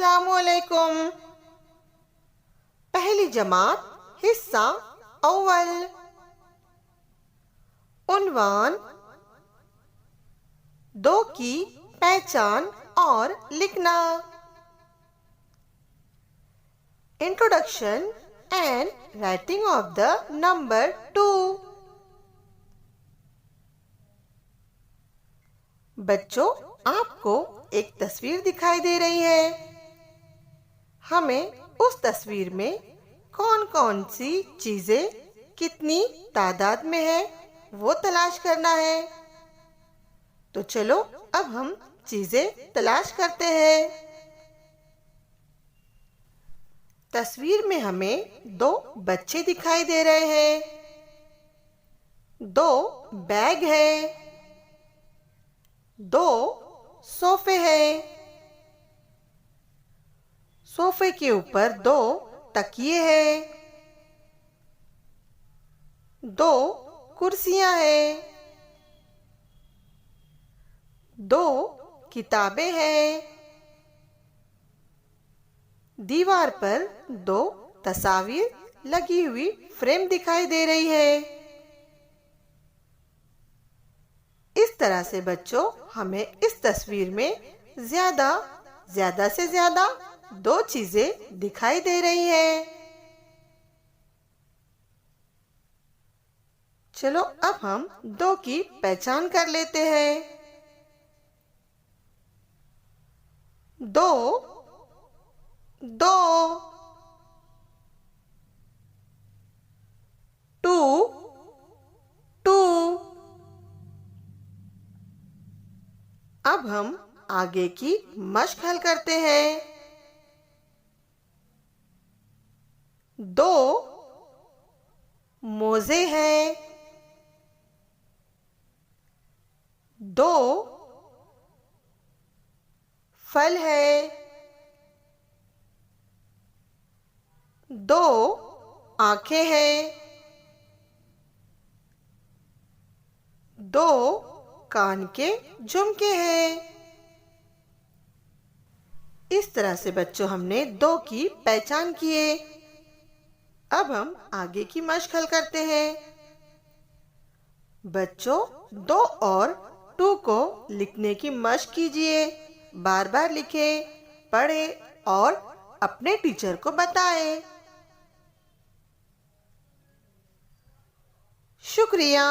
अस्सलामुअलैकुम। पहली जमात हिस्सा अव्वल। उन्वान, दो की पहचान और लिखना। Introduction and writing of the number 2। बच्चों, आपको एक तस्वीर दिखाई दे रही है। हमें उस तस्वीर में कौन कौन सी चीजें कितनी तादाद में है वो तलाश करना है। तो चलो अब हम चीजें तलाश करते हैं। तस्वीर में हमें दो बच्चे दिखाई दे रहे हैं, दो बैग है, दो सोफे हैं। सोफे के ऊपर दो तकिए हैं, दो कुर्सियां हैं, दो किताबें हैं। दीवार पर दो तस्वीर लगी हुई फ्रेम दिखाई दे रही है। इस तरह से बच्चों, हमें इस तस्वीर में ज्यादा से ज्यादा दो चीजें दिखाई दे रही हैं। चलो अब हम दो की पहचान कर लेते हैं। दो, दो, टू, टू। अब हम आगे की मश्क हल करते हैं। दो मोजे हैं, दो फल है, दो आंखें हैं, दो कान के झुमके हैं। इस तरह से बच्चों, हमने दो की पहचान किए। अब हम आगे की मश्क हल करते हैं। बच्चों, दो और टू को लिखने की मश्क कीजिए। बार बार लिखें, पढ़ें और अपने टीचर को बताएं। शुक्रिया।